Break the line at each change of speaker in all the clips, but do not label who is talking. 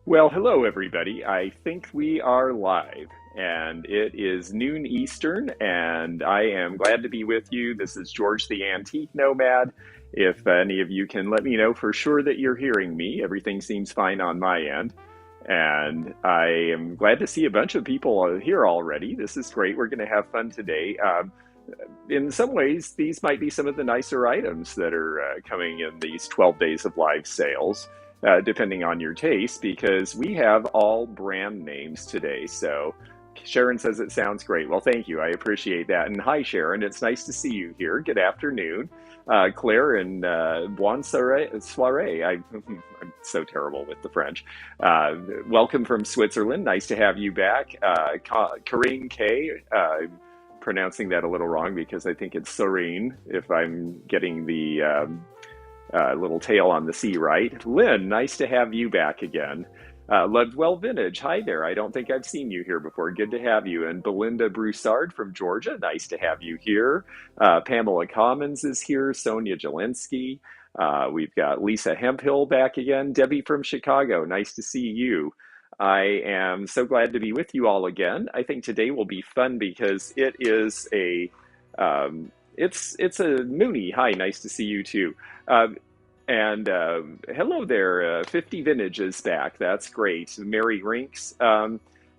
Well, hello everybody. I think we are live and it is noon Eastern and I am glad to be with you. This is George the Antique Nomad. If any of you can let me know for sure that you're hearing me, everything seems fine on my end. And I am glad to see a bunch of people here already. This is great. We're going to have fun today. In some ways, these might be some of the nicer items that are coming in these 12 days of live sales. Depending on your taste, because we have all brand names today. So Sharon says it sounds great. Well, thank you. I appreciate that. And hi, Sharon. It's nice to see you here. Good afternoon. Claire and Bonne soirée. I'm so terrible with the French. Welcome from Switzerland. Nice to have you back. Karine K. Pronouncing that a little wrong because I think it's Serene, if I'm getting the little tail on the C right. Lynn, nice to have you back again. Lovewell Vintage, hi there. I don't think I've seen you here before. Good to have you. And Belinda Broussard from Georgia, nice to have you here. Pamela Commons is here. Sonia Jelensky. We've got Lisa Hemphill back again. Debbie from Chicago, nice to see you. I am so glad to be with you all again. I think today will be fun because it is it's a Mooney. Hi, nice to see you too. And hello there, 50 Vintage is back. That's great. Mary Rinks.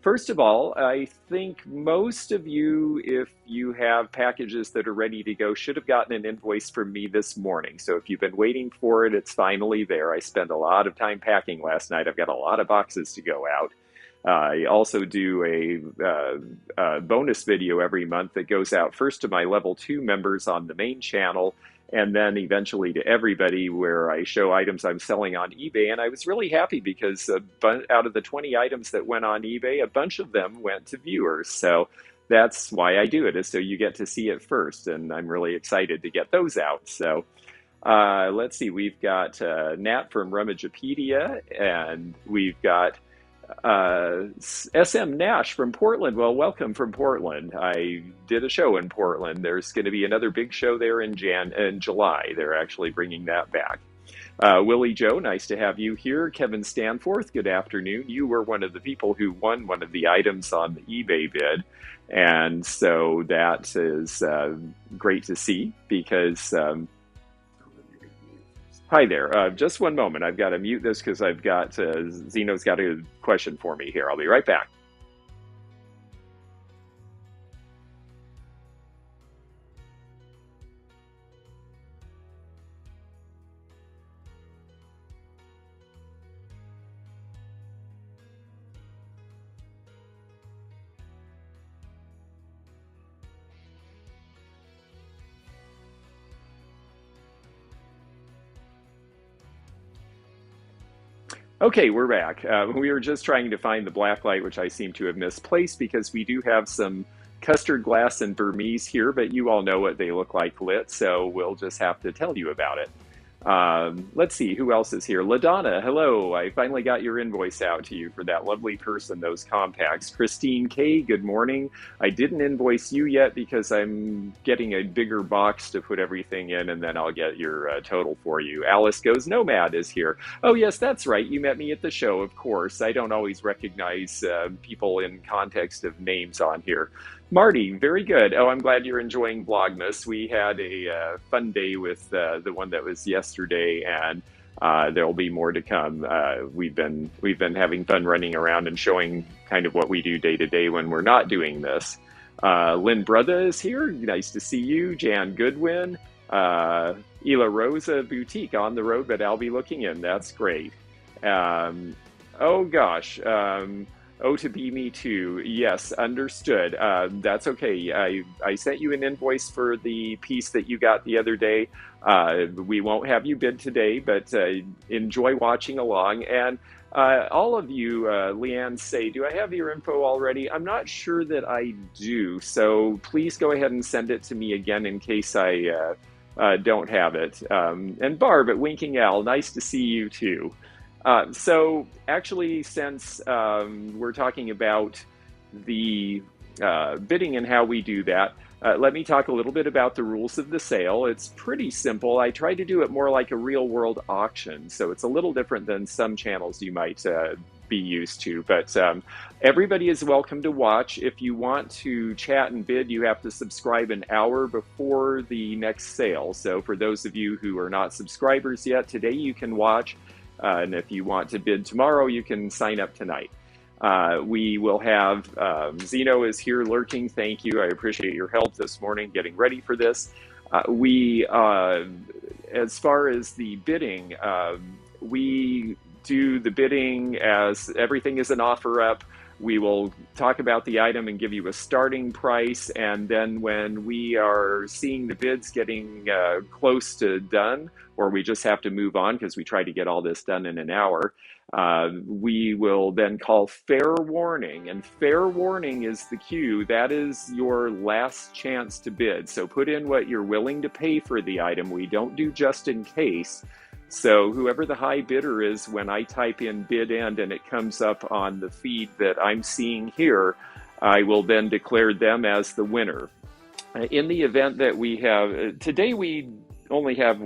First of all, I think most of you, if you have packages that are ready to go, should have gotten an invoice from me this morning. So if you've been waiting for it, it's finally there. I spent a lot of time packing last night. I've got a lot of boxes to go out. I also do a bonus video every month that goes out first to my level 2 members on the main channel, and then eventually to everybody, where I show items I'm selling on eBay. And I was really happy because out of the 20 items that went on eBay, a bunch of them went to viewers. So that's why I do it, is so you get to see it first. And I'm really excited to get those out. So let's see, we've got Nat from Rummagepedia, and we've got SM Nash from Portland. Well, welcome from Portland. I did a show in Portland. There's going to be another big show there in July. They're actually bringing that back. Willie Joe, nice to have you here. Kevin Stanforth, good afternoon. You were one of the people who won one of the items on the eBay bid. And so that is great to see because hi there. Just one moment. I've got to mute this because I've got Zeno's got a question for me here. I'll be right back. Okay, we're back. We were just trying to find the black light, which I seem to have misplaced because we do have some custard glass and Burmese here, but you all know what they look like lit, so we'll just have to tell you about it. Let's see, who else is here? LaDonna, hello. I finally got your invoice out to you for that lovely person, those compacts. Christine K, good morning. I didn't invoice you yet because I'm getting a bigger box to put everything in, and then I'll get your total for you. Alice Goes Nomad is here. Oh, yes, that's right. You met me at the show, of course. I don't always recognize people in context of names on here. Marty, very good. Oh, I'm glad you're enjoying Vlogmas. We had a fun day with the one that was yesterday, and there'll be more to come. We've been having fun running around and showing kind of what we do day to day when we're not doing this. Lynn Brother is here. Nice to see you. Jan Goodwin. Ela Rosa Boutique on the road, but I'll be looking in. That's great. Oh gosh. Oh, to be me too. Yes, understood. That's okay. I sent you an invoice for the piece that you got the other day. We won't have you bid today, but enjoy watching along. And all of you, Leanne, say, do I have your info already? I'm not sure that I do. So please go ahead and send it to me again in case I don't have it. And Barb at Winking Owl, nice to see you too. So actually, since we're talking about the bidding and how we do that, let me talk a little bit about the rules of the sale. It's pretty simple. I try to do it more like a real-world auction, so it's a little different than some channels you might be used to. But everybody is welcome to watch. If you want to chat and bid, you have to subscribe an hour before the next sale. So for those of you who are not subscribers yet, today you can watch. And if you want to bid tomorrow, you can sign up tonight. We will have, Zeno is here lurking. Thank you. I appreciate your help this morning getting ready for this. As far as the bidding, we do the bidding as everything is an offer up. We will talk about the item and give you a starting price. And then when we are seeing the bids getting close to done, or we just have to move on because we try to get all this done in an hour, we will then call fair warning. And fair warning is the cue. That is your last chance to bid. So put in what you're willing to pay for the item. We don't do just in case. So whoever the high bidder is, when I type in bid end and it comes up on the feed that I'm seeing here, I will then declare them as the winner. In the event that we have, today we only have,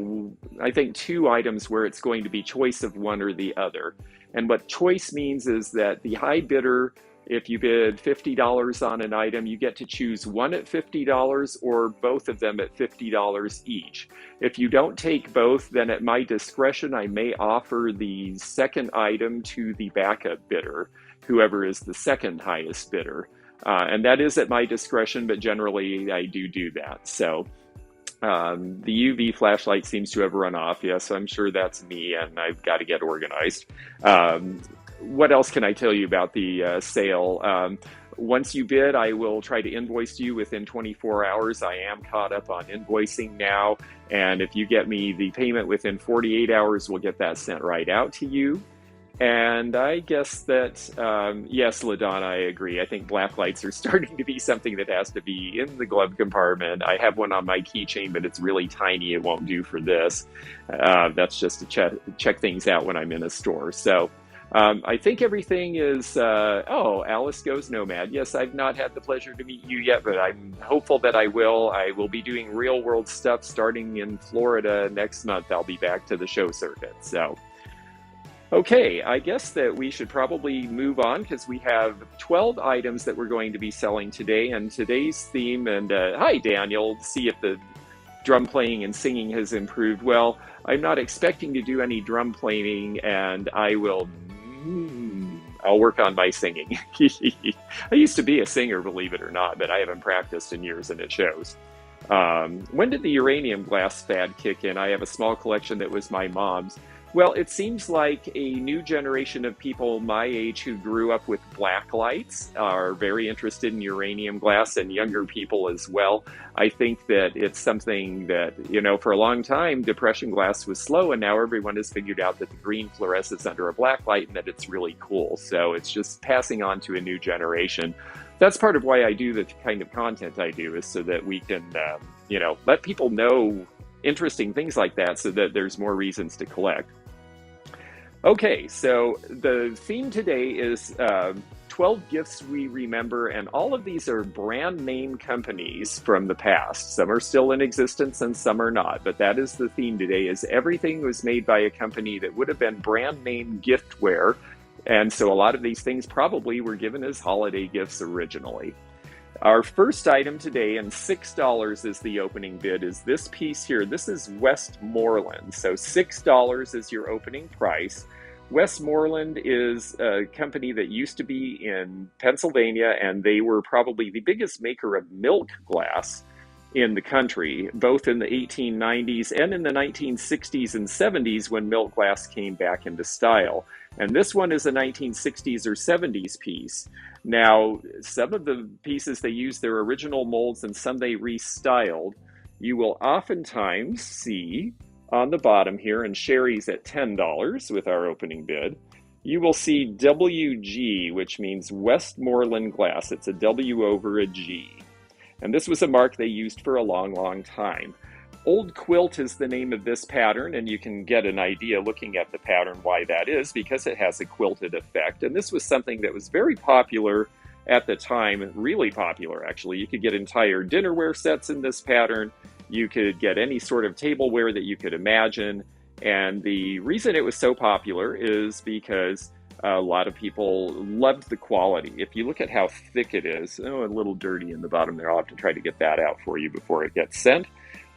I think, 2 items where it's going to be choice of one or the other. And what choice means is that the high bidder, if you bid $50 on an item, you get to choose one at $50 or both of them at $50 each. If you don't take both, then at my discretion, I may offer the second item to the backup bidder, whoever is the second highest bidder. And that is at my discretion, but generally I do that. So the UV flashlight seems to have run off. Yes, I'm sure that's me, and I've got to get organized. What else can I tell you about the sale? Once you bid, I will try to invoice you within 24 hours. I am caught up on invoicing now. And if you get me the payment within 48 hours, we'll get that sent right out to you. And I guess that, yes, LaDonna, I agree. I think black lights are starting to be something that has to be in the glove compartment. I have one on my keychain, but it's really tiny. It won't do for this. That's just to check things out when I'm in a store. So I think everything is, oh, Alice goes Nomad. Yes, I've not had the pleasure to meet you yet, but I'm hopeful that I will. I will be doing real world stuff starting in Florida next month. I'll be back to the show circuit. So, okay, I guess that we should probably move on because we have 12 items that we're going to be selling today. And today's theme, and hi, Daniel, see if the drum playing and singing has improved. Well, I'm not expecting to do any drum playing, and I'll work on my singing. I used to be a singer, believe it or not, but I haven't practiced in years, and it shows. When did the Uranium Glass Fad kick in? I have a small collection that was my mom's. Well, it seems like a new generation of people my age who grew up with black lights are very interested in uranium glass, and younger people as well. I think that it's something that, for a long time, depression glass was slow, and now everyone has figured out that the green fluoresces under a black light and that it's really cool. So it's just passing on to a new generation. That's part of why I do the kind of content I do, is so that we can, let people know interesting things like that so that there's more reasons to collect. Okay, so the theme today is 12 gifts we remember, and all of these are brand name companies from the past. Some are still in existence and some are not, but that is the theme today, is everything was made by a company that would have been brand name giftware, and so a lot of these things probably were given as holiday gifts originally. Our first item today, and $6 is the opening bid, is this piece here. This is Westmoreland, so $6 is your opening price. Westmoreland is a company that used to be in Pennsylvania, and they were probably the biggest maker of milk glass in the country, both in the 1890s and in the 1960s and 70s when milk glass came back into style. And this one is a 1960s or 70s piece. Now, some of the pieces, they use their original molds and some they restyled. You will oftentimes see on the bottom here, and Sherry's at $10 with our opening bid, you will see WG, which means Westmoreland glass. It's a W over a G. And this was a mark they used for a long, long time. Old Quilt is the name of this pattern, and you can get an idea looking at the pattern why that is, because it has a quilted effect. And this was something that was very popular at the time, really popular actually. You could get entire dinnerware sets in this pattern. You could get any sort of tableware that you could imagine. And the reason it was so popular is because A lot of people loved the quality. If you look at how thick it is, oh, a little dirty in the bottom there. I'll have to try to get that out for you before it gets sent.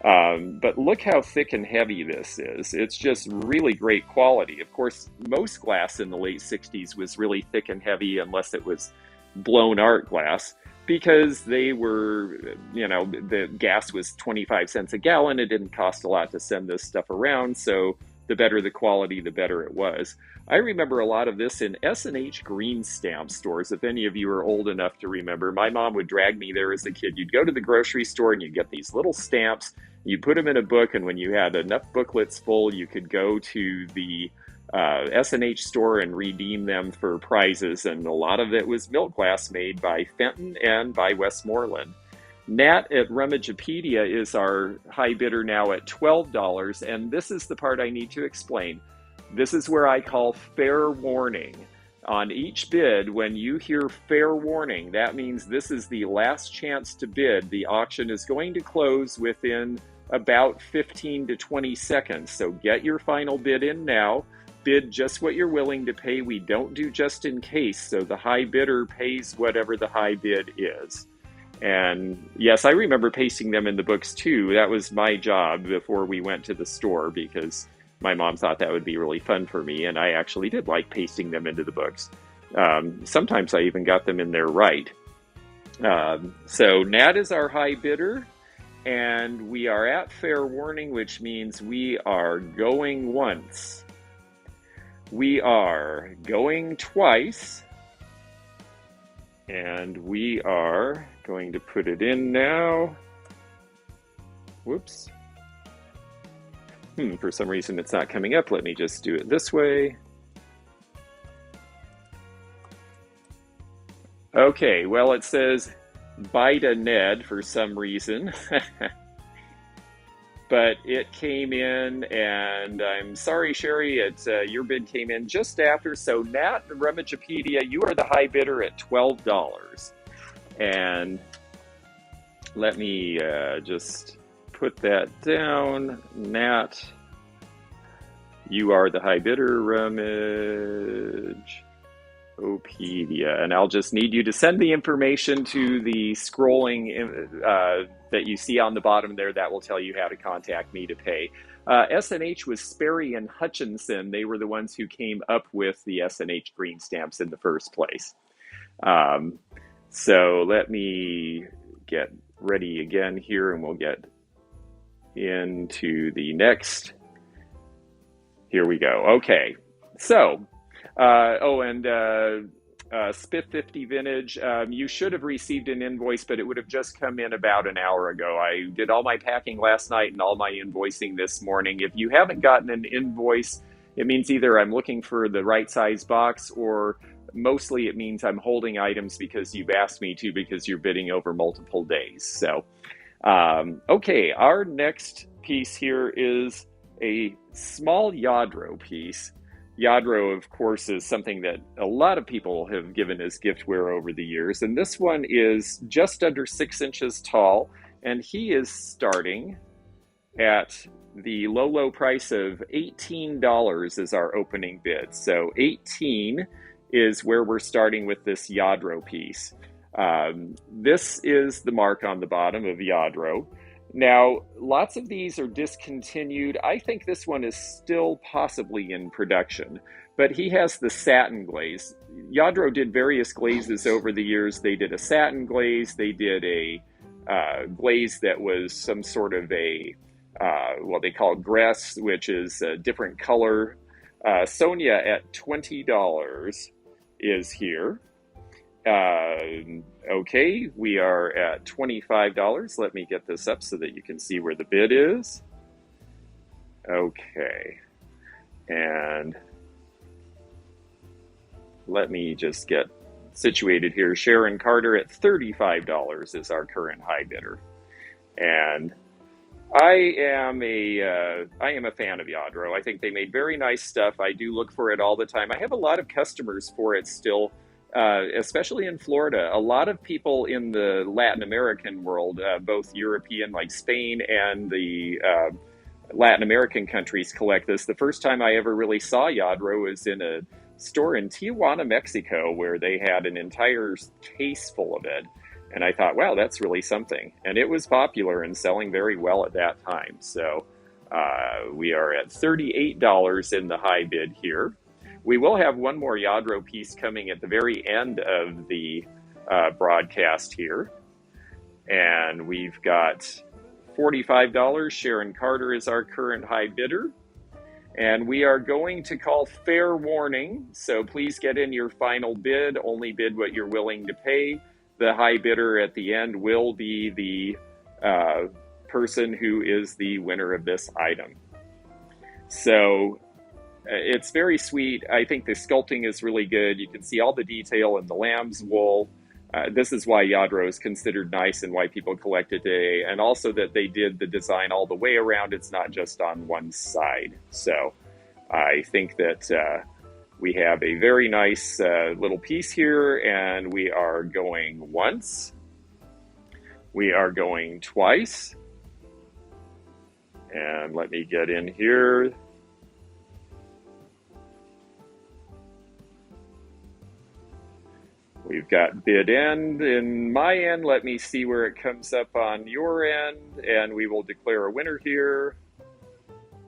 But look how thick and heavy this is. It's just really great quality. Of course, most glass in the late 60s was really thick and heavy unless it was blown art glass, because they were, the gas was 25 cents a gallon. It didn't cost a lot to send this stuff around. So the better the quality, the better it was. I remember a lot of this in S&H green stamp stores. If any of you are old enough to remember, my mom would drag me there as a kid. You'd go to the grocery store and you'd get these little stamps. You put them in a book, and when you had enough booklets full, you could go to the S&H store and redeem them for prizes. And a lot of it was milk glass made by Fenton and by Westmoreland. Nat at Rummagepedia is our high bidder now at $12, and this is the part I need to explain. This is where I call fair warning. On each bid, when you hear fair warning, that means this is the last chance to bid. The auction is going to close within about 15 to 20 seconds, so get your final bid in now. Bid just what you're willing to pay. We don't do just in case, so the high bidder pays whatever the high bid is. And yes, I remember pasting them in the books too. That was my job before we went to the store, because my mom thought that would be really fun for me, and I actually did like pasting them into the books. Sometimes I even got them in there right. So Nat is our high bidder, and we are at fair warning, which means we are going once. We are going twice. And we are going to put it in now. Whoops. For some reason it's not coming up. Let me just do it this way. Okay, well, it says Bida Ned for some reason. But it came in, and I'm sorry, Sherry, your bid came in just after. So Nat Rummagepedia, you are the high bidder at $12. And let me just put that down. Nat, you are the high bidder, Rummagepedia. And I'll just need you to send the information to the scrolling that you see on the bottom there. That will tell you how to contact me to pay. S&H was Sperry and Hutchinson. They were the ones who came up with the S&H green stamps in the first place. So let me get ready again here, and we'll get into the next. Here we go. Okay. So, Spiff 50 vintage, you should have received an invoice, but it would have just come in about an hour ago. I did all my packing last night and all my invoicing this morning. If you haven't gotten an invoice, it means either I'm looking for the right size box, or mostly it means I'm holding items because you've asked me to, because you're bidding over multiple days. So, okay, our next piece here is a small Yadro piece. Yadro, of course, is something that a lot of people have given as giftware over the years. And this one is just under 6 inches tall. And he is starting at the low, low price of $18 as our opening bid. So 18 is where we're starting with this Yadro piece. This is the mark on the bottom of Yadro. Now, lots of these are discontinued. I think this one is still possibly in production, but he has the satin glaze. Yadro did various glazes over the years. They did a satin glaze. They did a glaze that was some sort of a, what they call grass, which is a different color. Sonia at $20 is here. Okay, we are at $25. Let me get this up so that you can see where the bid is. Okay, and let me just get situated here. Sharon Carter at $35 is our current high bidder. And I am a fan of Yadro. I think they made very nice stuff. I do look for it all the time. I have a lot of customers for it still. Especially in Florida. A lot of people in the Latin American world, both European like Spain and the Latin American countries, collect this. The first time I ever really saw Yadro was in a store in Tijuana, Mexico, where they had an entire case full of it. And I thought, wow, that's really something. And it was popular and selling very well at that time. So we are at $38 in the high bid here. We will have one more Yadro piece coming at the very end of the broadcast here. And we've got $45. Sharon Carter is our current high bidder. And we are going to call fair warning. So please get in your final bid. Only bid what you're willing to pay. The high bidder at the end will be the person who is the winner of this item. So it's very sweet. I think the sculpting is really good. You can see all the detail in the lamb's wool. This is why Yadro is considered nice and why people collect it today. And also that they did the design all the way around. It's not just on one side. So I think that we have a very nice little piece here, and we are going once. We are going twice. And let me get in here. We've got bid end in my end. Let me see where it comes up on your end, and we will declare a winner here.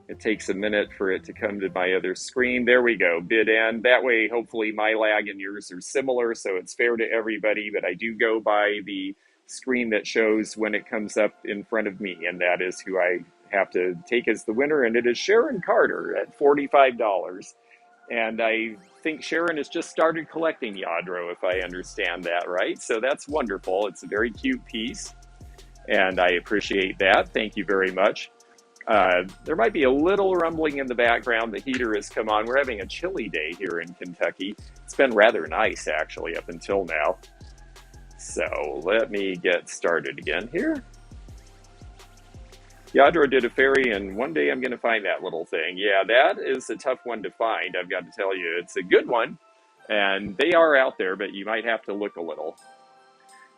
It takes a minute for it to come to my other screen. There we go, bid end. That way, hopefully my lag and yours are similar, so it's fair to everybody, but I do go by the screen that shows when it comes up in front of me, and that is who I have to take as the winner, and it is Sharon Carter at $45. And I think Sharon has just started collecting Yadro, if I understand that right. So that's wonderful. It's a very cute piece, and I appreciate that. Thank you very much. There might be a little rumbling in the background. The heater has come on. We're having a chilly day here in Kentucky. It's been rather nice, actually, up until now. So let me get started again here. Yadro did a fairy, and one day I'm going to find that little thing. Yeah, that is a tough one to find, I've got to tell you. It's a good one, and they are out there, but you might have to look a little.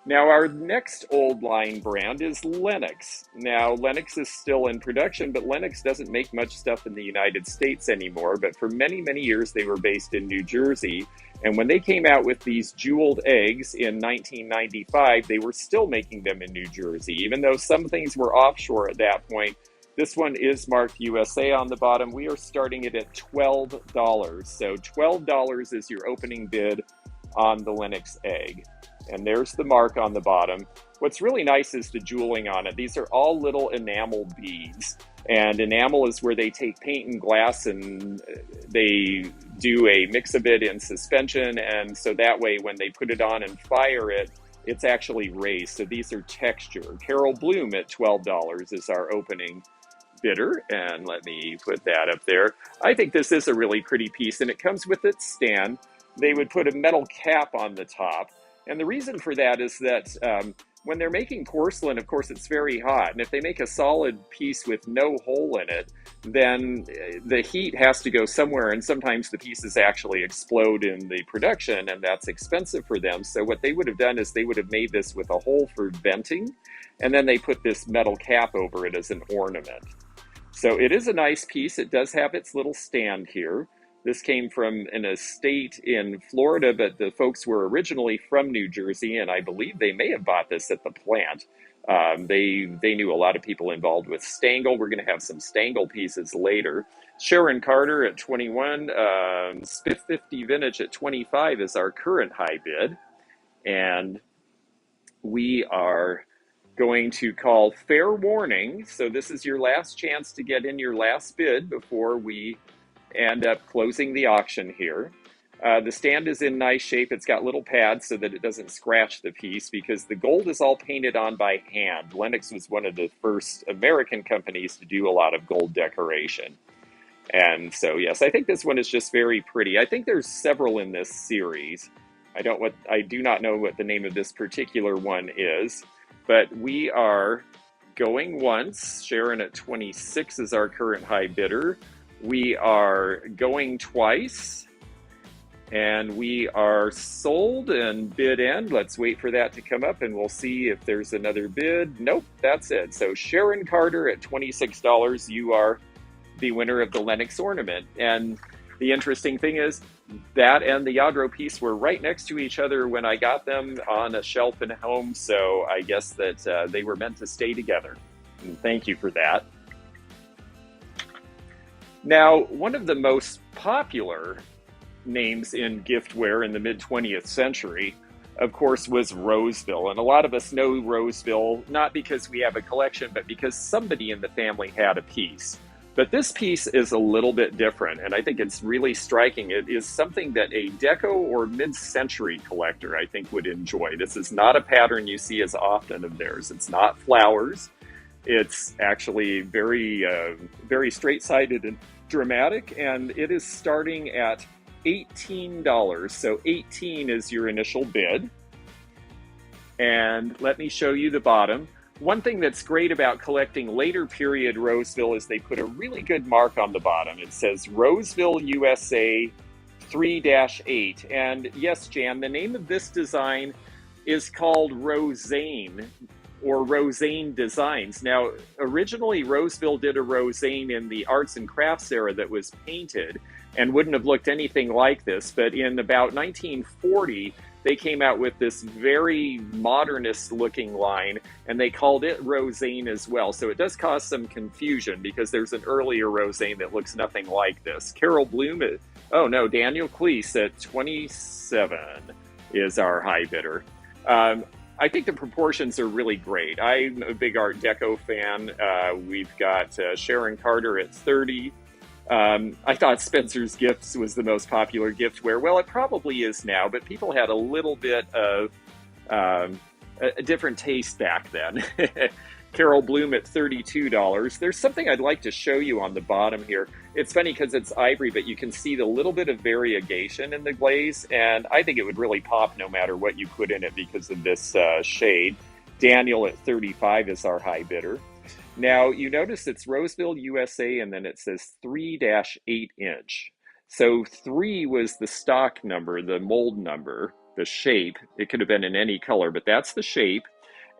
Now, our next old line brand is Lennox. Now, Lennox is still in production, but Lennox doesn't make much stuff in the United States anymore. But for many, many years, they were based in New Jersey. And when they came out with these jeweled eggs in 1995, they were still making them in New Jersey. Even though some things were offshore at that point, this one is marked USA on the bottom. We are starting it at $12. So $12 is your opening bid on the Lennox egg. And there's the mark on the bottom. What's really nice is the jeweling on it. These are all little enamel beads. And enamel is where they take paint and glass and they do a mix of it in suspension. And so that way, when they put it on and fire it, it's actually raised. So these are texture. Carol Bloom at $12 is our opening bidder. And let me put that up there. I think this is a really pretty piece, and it comes with its stand. They would put a metal cap on the top. And the reason for that is that when they're making porcelain, of course, it's very hot. And if they make a solid piece with no hole in it, then the heat has to go somewhere. And sometimes the pieces actually explode in the production, and that's expensive for them. So what they would have done is they would have made this with a hole for venting. And then they put this metal cap over it as an ornament. So it is a nice piece. It does have its little stand here. This came from an estate in Florida, but the folks were originally from New Jersey, and I believe they may have bought this at the plant. They knew a lot of people involved with Stangl. We're going to have some Stangl pieces later. Sharon Carter at 21, Spiff 50 Vintage at 25 is our current high bid. And we are going to call fair warning. So this is your last chance to get in your last bid before we end up closing the auction here. The stand is in nice shape. It's got little pads so that it doesn't scratch the piece because the gold is all painted on by hand. Lennox was one of the first American companies to do a lot of gold decoration. And so, yes, I think this one is just very pretty. I think there's several in this series. I do not know what the name of this particular one is, but we are going once. Sharon at 26 is our current high bidder. We are going twice, and we are sold and bid end. Let's wait for that to come up, and we'll see if there's another bid. Nope, that's it. So Sharon Carter at $26, you are the winner of the Lennox ornament. And The interesting thing is that and the Yadro piece were right next to each other when I got them on a shelf in a home, so I guess that they were meant to stay together. And thank you for that. Now, one of the most popular names in giftware in the mid-20th century, of course, was Roseville. And a lot of us know Roseville, not because we have a collection, but because somebody in the family had a piece. But this piece is a little bit different, and I think it's really striking. It is something that a deco or mid-century collector, I think, would enjoy. This is not a pattern you see as often of theirs. It's not flowers. It's actually very, very straight-sided and dramatic, and it is starting at $18. So 18 is your initial bid. And let me show you the bottom. One thing that's great about collecting later period Roseville is they put a really good mark on the bottom. It says Roseville, USA 3-8. And yes, Jan, the name of this design is called Roseanne or Roseanne Designs. Now, originally Roseville did a Roseanne in the arts and crafts era that was painted and wouldn't have looked anything like this. But in about 1940, they came out with this very modernist looking line, and they called it Roseanne as well. So it does cause some confusion because there's an earlier Roseanne that looks nothing like this. Carol Bloom, Daniel Cleese at 27 is our high bidder. I think the proportions are really great. I'm a big Art Deco fan. We've got Sharon Carter at 30. I thought Spencer's Gifts was the most popular giftware. Well, it probably is now, but people had a little bit of a different taste back then. Carol Bloom at $32. There's something I'd like to show you on the bottom here. It's funny because it's ivory, but you can see the little bit of variegation in the glaze, and I think it would really pop no matter what you put in it because of this shade. Daniel at 35 is our high bidder. Now, you notice it's Roseville, USA, and then it says 3-8 inch. So 3 was the stock number, the mold number, the shape. It could have been in any color, but that's the shape.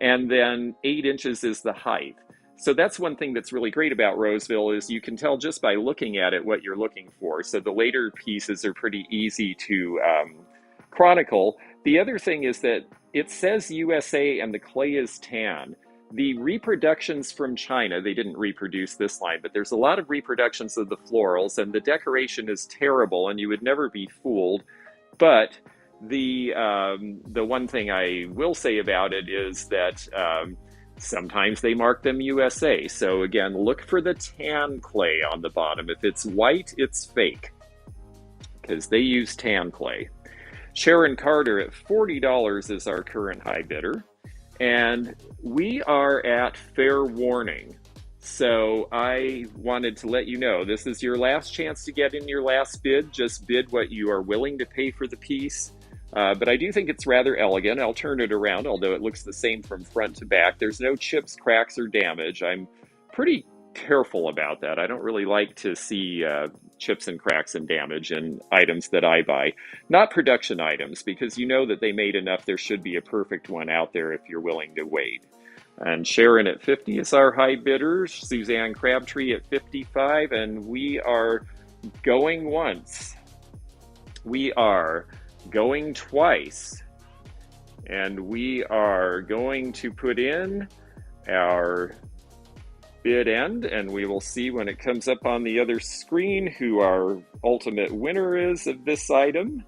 And then 8 inches is the height. So that's one thing that's really great about Roseville is you can tell just by looking at it what you're looking for. So the later pieces are pretty easy to chronicle. The other thing is that it says USA and the clay is tan. The reproductions from China, they didn't reproduce this line, but there's a lot of reproductions of the florals, and the decoration is terrible, and you would never be fooled. But the one thing I will say about it is that sometimes they mark them USA. So again, look for the tan clay on the bottom. If it's white, it's fake, because they use tan clay. Sharon Carter at $40 is our current high bidder. And we are at fair warning. So I wanted to let you know, this is your last chance to get in your last bid. Just bid what you are willing to pay for the piece. But I do think it's rather elegant. I'll turn it around, although it looks the same from front to back. There's no chips, cracks, or damage. I'm pretty careful about that. I don't really like to see chips and cracks and damage in items that I buy. Not production items, because you know that they made enough. There should be a perfect one out there if you're willing to wait. And Sharon at 50 is our high bidder. Suzanne Crabtree at 55. And we are going once. We are going twice. And we are going to put in our bid end, and we will see when it comes up on the other screen who our ultimate winner is of this item.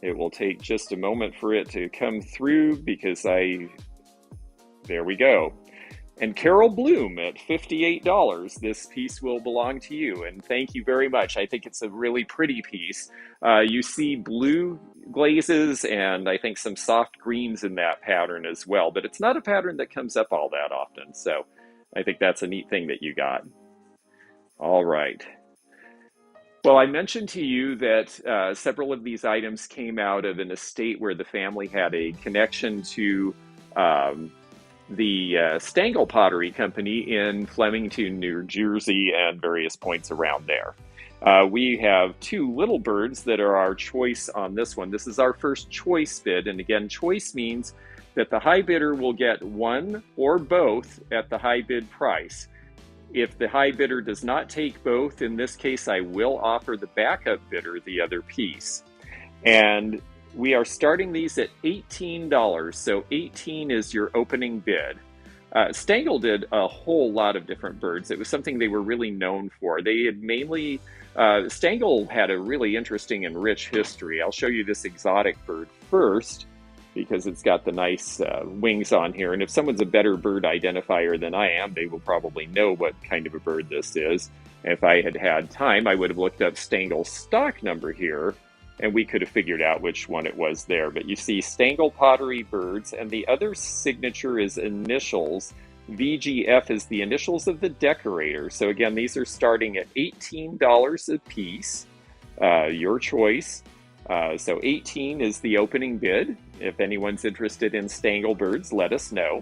It will take just a moment for it to come through because there we go. And Carol Bloom at $58, this piece will belong to you, and thank you very much. I think it's a really pretty piece. You see blue glazes and I think some soft greens in that pattern as well, but it's not a pattern that comes up all that often, so I think that's a neat thing that you got. All right. Well, I mentioned to you that several of these items came out of an estate where the family had a connection to the Stangl Pottery Company in Flemington, New Jersey, and various points around there. We have 2 little birds that are our choice on this one. This is our first choice bid, and again, choice means that the high bidder will get one or both at the high bid price. If the high bidder does not take both, in this case, I will offer the backup bidder the other piece. And we are starting these at $18, so 18 is your opening bid. Stangl did a whole lot of different birds. It was something they were really known for. They had mainly, Stangl had a really interesting and rich history. I'll show you this exotic bird first, because it's got the nice wings on here. And if someone's a better bird identifier than I am, they will probably know what kind of a bird this is. And if I had had time, I would have looked up Stangl's stock number here, and we could have figured out which one it was there. But you see Stangl pottery birds, and the other signature is initials. VGF is the initials of the decorator. So again, these are starting at $18 a piece, your choice. So 18 is the opening bid. If anyone's interested in Stangl birds, let us know.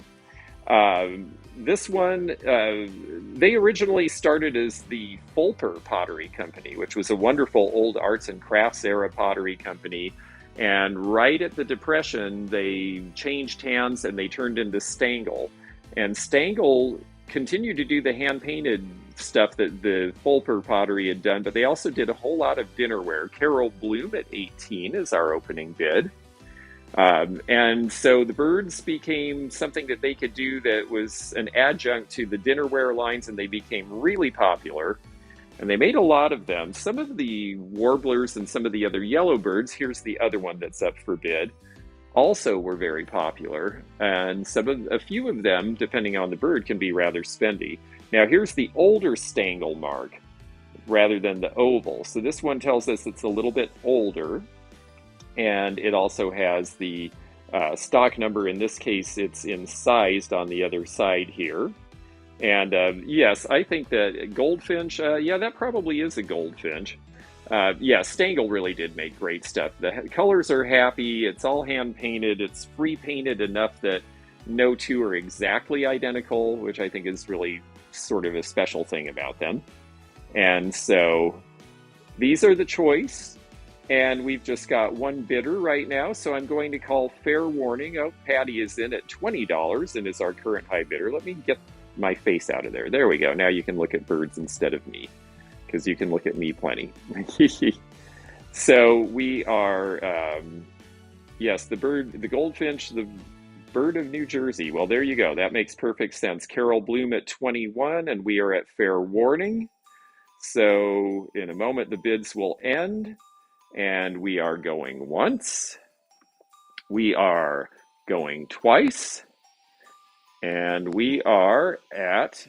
This one, they originally started as the Fulper Pottery Company, which was a wonderful old arts and crafts era pottery company. And right at the Depression, they changed hands and they turned into Stangl. And Stangl continued to do the hand-painted stuff that the Fulper pottery had done, but they also did a whole lot of dinnerware. Carol Bloom at 18 is our opening bid. And so the birds became something that they could do that was an adjunct to the dinnerware lines, and they became really popular. And they made a lot of them. Some of the warblers and some of the other yellow birds, here's the other one that's up for bid, also were very popular. And a few of them, depending on the bird, can be rather spendy. Now here's the older Stangl mark rather than the oval. So this one tells us it's a little bit older. And it also has the stock number. In this case, it's incised on the other side here. And yes, I think that goldfinch, yeah, that probably is a goldfinch. Yeah, Stangl really did make great stuff. The colors are happy. It's all hand-painted. It's free-painted enough that no two are exactly identical, which I think is really sort of a special thing about them. And so these are the choice. And we've just got one bidder right now, so I'm going to call fair warning. Oh, Patty is in at $20 and is our current high bidder. Let me get my face out of there. There we go. Now you can look at birds instead of me, because you can look at me plenty. So we are, yes, the goldfinch, the bird of New Jersey. Well, there you go. That makes perfect sense. Carol Bloom at 21, and we are at fair warning. So in a moment, the bids will end. And we are going once, we are going twice, and we are at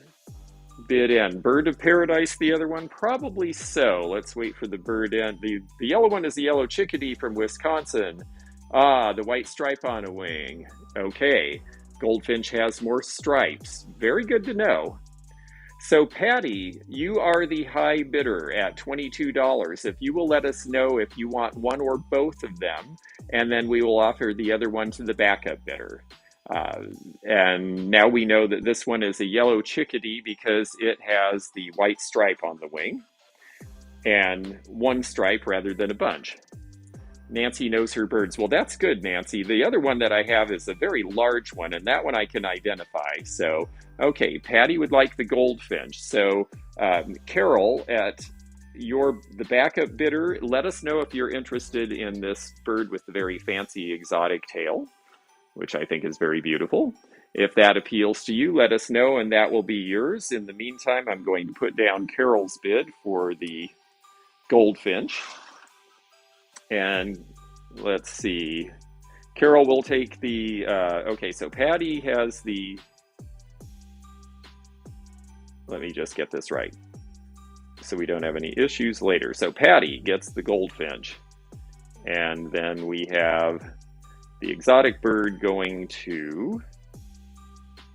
bid end. Bird of Paradise, the other one? Probably so. Let's wait for the bird end. The yellow one is the yellow chickadee from Wisconsin. Ah, the white stripe on a wing. Okay, goldfinch has more stripes. Very good to know. So Patty, you are the high bidder at $22. If you will let us know if you want one or both of them, and then we will offer the other one to the backup bidder. And now we know that this one is a yellow chickadee because it has the white stripe on the wing, and one stripe rather than a bunch. Nancy knows her birds. Well, that's good, Nancy. The other one that I have is a very large one, and that one I can identify. So, okay, Patty would like the goldfinch. So, Carol, at the backup bidder, let us know if you're interested in this bird with the very fancy exotic tail, which I think is very beautiful. If that appeals to you, let us know, and that will be yours. In the meantime, I'm going to put down Carol's bid for the goldfinch. And let's see, Carol will take the, okay, so Patty has the, let me just get this right so we don't have any issues later. So Patty gets the goldfinch, and then we have the exotic bird going to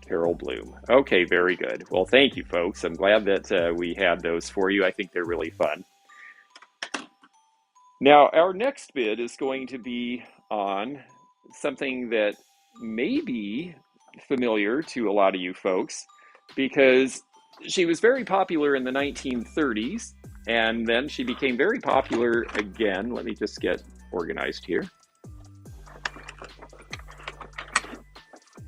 Carol Bloom. Okay, very good. Well, thank you, folks. I'm glad that we had those for you. I think they're really fun. Now, our next bid is going to be on something that may be familiar to a lot of you folks, because she was very popular in the 1930s, and then she became very popular again. Let me just get organized here.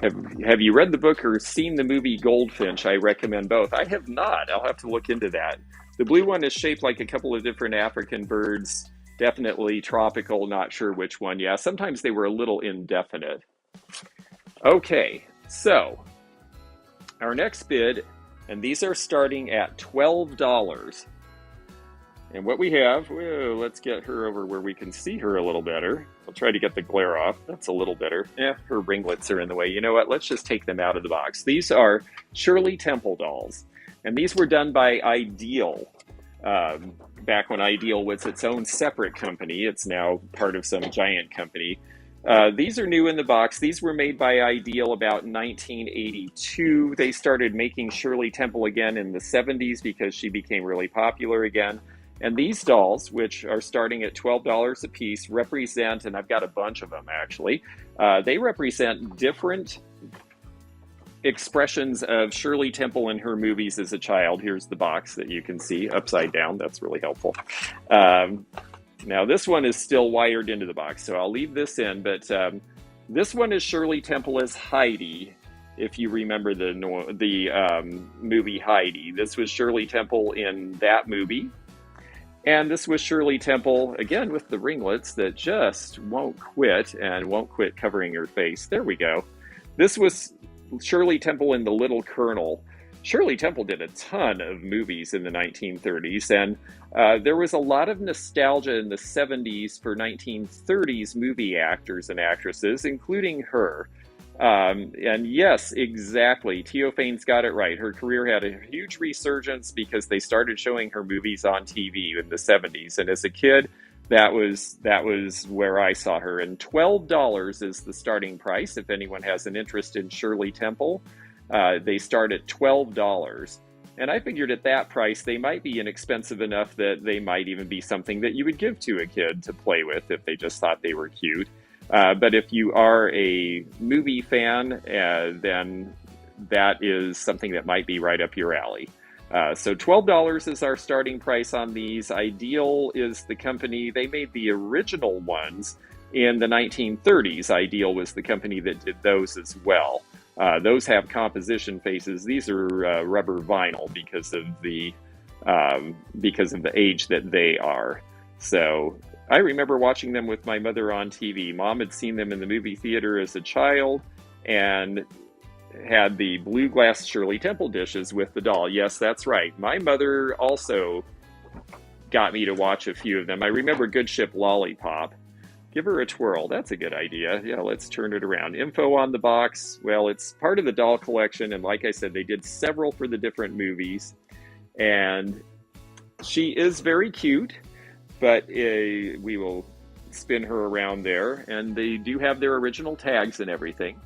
Have you read the book or seen the movie Goldfinch? I recommend both. I have not. I'll have to look into that. The blue one is shaped like a couple of different African birds. Definitely tropical, not sure which one. Yeah, sometimes they were a little indefinite. Okay, so our next bid, and these are starting at $12. And what we have, whoa, let's get her over where we can see her a little better. I'll try to get the glare off. That's a little better. Yeah, her ringlets are in the way. You know what? Let's just take them out of the box. These are Shirley Temple dolls. And these were done by Ideal. Back when Ideal was its own separate company. It's now part of some giant company. These are new in the box. These were made by Ideal about 1982. They started making Shirley Temple again in the 70s because she became really popular again. And these dolls, which are starting at $12 a piece, represent, and I've got a bunch of them actually, they represent different expressions of Shirley Temple in her movies as a child. Here's the box that you can see upside down. That's really helpful. Now this one is still wired into the box, so I'll leave this in, but this one is Shirley Temple as Heidi. If you remember the movie Heidi, this was Shirley Temple in that movie. And this was Shirley Temple, again, with the ringlets that just won't quit and won't quit covering her face. There we go. This was Shirley Temple in The Little Colonel. Shirley Temple did a ton of movies in the 1930s, and there was a lot of nostalgia in the 70s for 1930s movie actors and actresses, including her. And yes, exactly. Teophane's got it right. Her career had a huge resurgence because they started showing her movies on TV in the 70s. And as a kid, that was where I saw her. And $12 is the starting price. If anyone has an interest in Shirley Temple, they start at $12. And I figured at that price, they might be inexpensive enough that they might even be something that you would give to a kid to play with if they just thought they were cute. But if you are a movie fan, then that is something that might be right up your alley. So $12 is our starting price on these. Ideal is the company. They made the original ones in the 1930s. Ideal was the company that did those as well. Those have composition faces. These are rubber vinyl because of the age that they are. So I remember watching them with my mother on TV. Mom had seen them in the movie theater as a child and had the blue glass Shirley Temple dishes with the doll. Yes, that's right. My mother also got me to watch a few of them. I remember Good Ship Lollipop. Give her a twirl. That's a good idea. Yeah, let's turn it around. Info on the box. Well, it's part of the doll collection. And like I said, they did several for the different movies. And she is very cute. But we will spin her around there. And they do have their original tags and everything.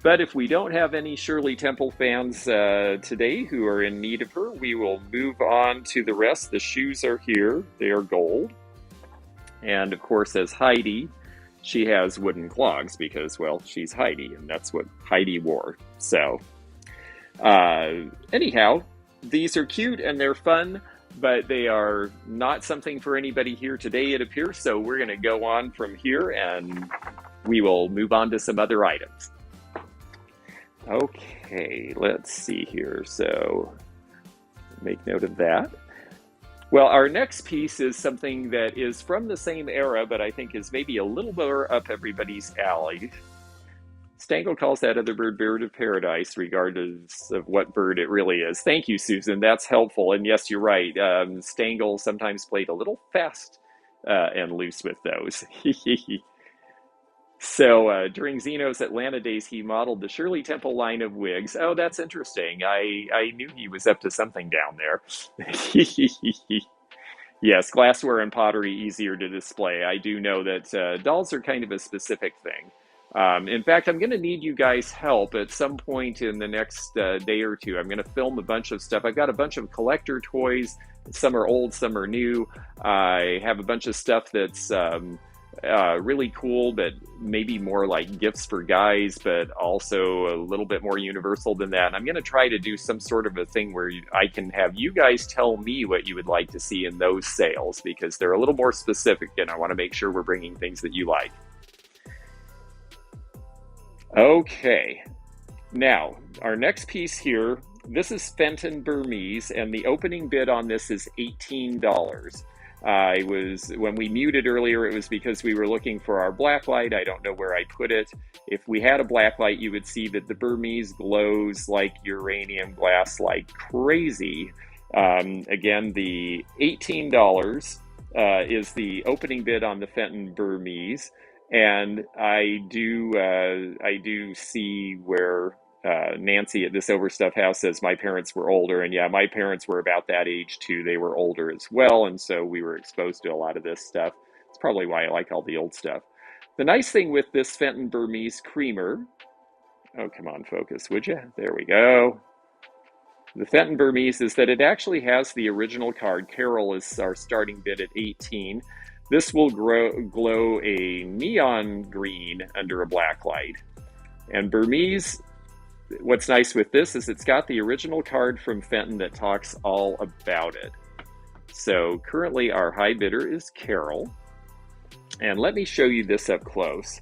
But if we don't have any Shirley Temple fans today who are in need of her, we will move on to the rest. The shoes are here. They are gold. And of course, as Heidi, she has wooden clogs because, well, she's Heidi. And that's what Heidi wore. So, anyhow, these are cute and they're fun. But they are not something for anybody here today, it appears. So we're going to go on from here and we will move on to some other items. Okay, let's see here. So make note of that. Well, our next piece is something that is from the same era, but I think is maybe a little more up everybody's alley. Stangl calls that other bird of paradise, regardless of what bird it really is. Thank you, Susan. That's helpful. And yes, you're right. Stangl sometimes played a little fast and loose with those. So during Zeno's Atlanta days, he modeled the Shirley Temple line of wigs. Oh, that's interesting. I knew he was up to something down there. Yes, glassware and pottery easier to display. I do know that dolls are kind of a specific thing. In fact, I'm going to need you guys' help at some point in the next day or two. I'm going to film a bunch of stuff. I've got a bunch of collector toys. Some are old, some are new. I have a bunch of stuff that's really cool, but maybe more like gifts for guys, but also a little bit more universal than that. And I'm going to try to do some sort of a thing where I can have you guys tell me what you would like to see in those sales, because they're a little more specific, and I want to make sure we're bringing things that you like. Okay, Now, our next piece here, this is Fenton Burmese, and the opening bid on this is $18. When we muted earlier, it was because we were looking for our blacklight. I don't know where I put it. If we had a blacklight, you would see that the Burmese glows like uranium glass like crazy. Again, the $18 is the opening bid on the Fenton Burmese. And I do see where Nancy at This Overstuff House says my parents were older. And yeah, my parents were about that age too. They were older as well. And so we were exposed to a lot of this stuff. It's probably why I like all the old stuff. The nice thing with this Fenton Burmese creamer, oh, come on, focus, would you? There we go. The Fenton Burmese is that it actually has the original card. Carol is our starting bid at 18. This will glow a neon green under a black light. And Burmese, what's nice with this is it's got the original card from Fenton that talks all about it. So currently our high bidder is Carol. And let me show you this up close.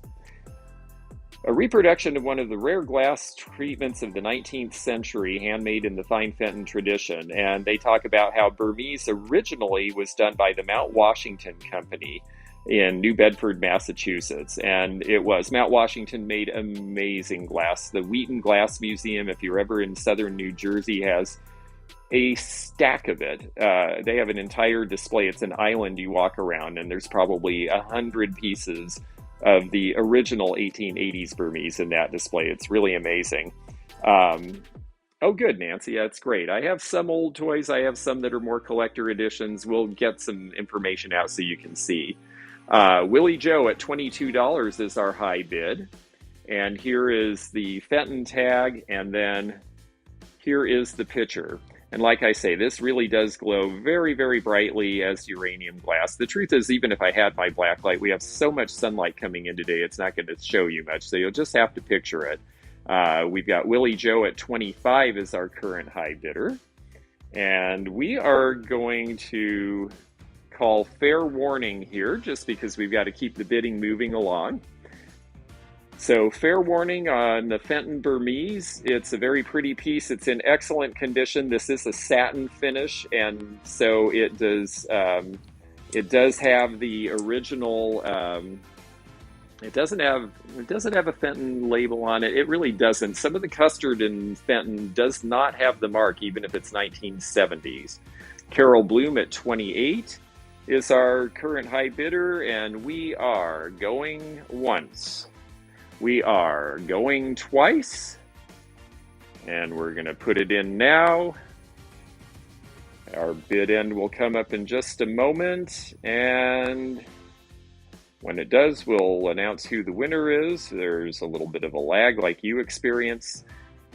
A reproduction of one of the rare glass treatments of the 19th century, handmade in the fine Fenton tradition. And they talk about how Burmese originally was done by the Mount Washington Company in New Bedford, Massachusetts. And it was. Mount Washington made amazing glass. The Wheaton Glass Museum, if you're ever in southern New Jersey, has a stack of it. They have an entire display. It's an island you walk around, and there's probably 100 pieces of the original 1880s Burmese in that display. It's really amazing. Oh, good, Nancy. Yeah, it's great. I have some old toys. I have some that are more collector editions. We'll get some information out so you can see. Willie Joe at $22 is our high bid. And here is the Fenton tag, and then here is the picture. And like I say, this really does glow very, very brightly as uranium glass. The truth is, even if I had my black light, we have so much sunlight coming in today, it's not going to show you much. So you'll just have to picture it. We've got Willie Joe at 25 as our current high bidder. And we are going to call fair warning here, just because we've got to keep the bidding moving along. So fair warning on the Fenton Burmese. It's a very pretty piece. It's in excellent condition. This is a satin finish, and so it does have the original. It doesn't have a Fenton label on it. It really doesn't. Some of the Custard in Fenton does not have the mark, even if it's 1970s. Carol Bloom at 28 is our current high bidder, and we are going once. We are going twice, and we're going to put it in now. Our bid end will come up in just a moment, and when it does, we'll announce who the winner is. There's a little bit of a lag like you experience.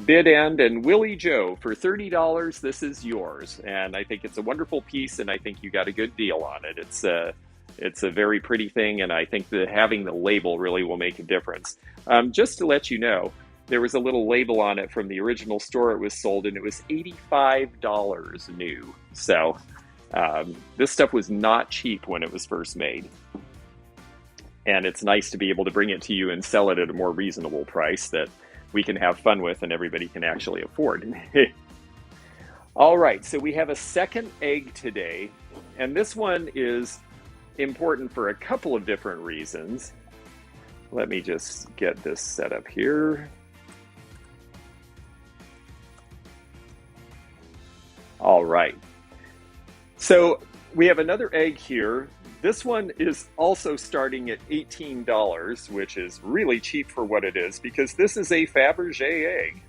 Bid end, and Willie Joe, for $30, this is yours. And I think it's a wonderful piece, and I think you got a good deal on it. It's a very pretty thing, and I think that having the label really will make a difference. Just to let you know, there was a little label on it from the original store it was sold, and it was $85 new. So this stuff was not cheap when it was first made. And it's nice to be able to bring it to you and sell it at a more reasonable price that we can have fun with and everybody can actually afford. All right, so we have a second egg today, and this one is important for a couple of different reasons. Let me just get this set up here. All right. So we have another egg here. This one is also starting at $18, which is really cheap for what it is, because this is a Faberge egg.